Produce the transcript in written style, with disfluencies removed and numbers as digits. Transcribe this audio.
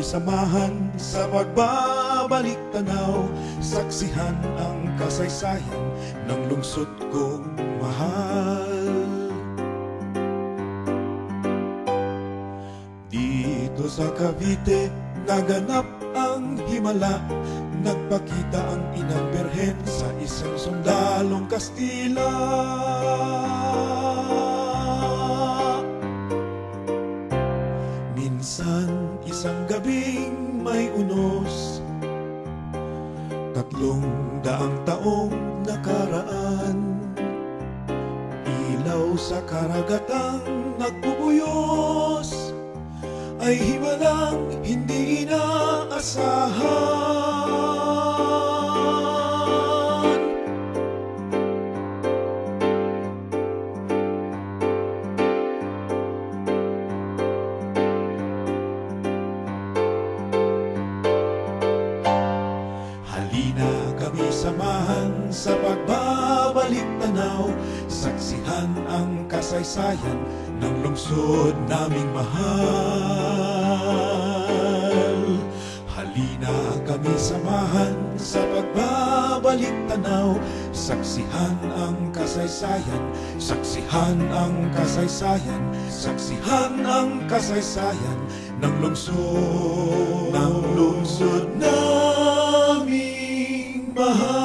samahan sa pagbabalik tanaw, saksihan ang kasaysayan ng lungsod kong mahal. Dito sa Cavite, naganap ang himala, nagpakita ang inang Birhen sa isang sundalong Kastila. Minsan isang gabing may unos, 300 taong nakaraan, ilaw sa karagatang nagbubuyos, ay himalang hindi inaasahan. Halina kami samahan sa pagbabalik tanaw, saksihan ang kasaysayan ng lungsod naming mahal. Halina kami samahan sa pagbabalik tanaw, saksihan ang kasaysayan, saksihan ang kasaysayan, saksihan ang kasaysayan ng lungsod naming mahal.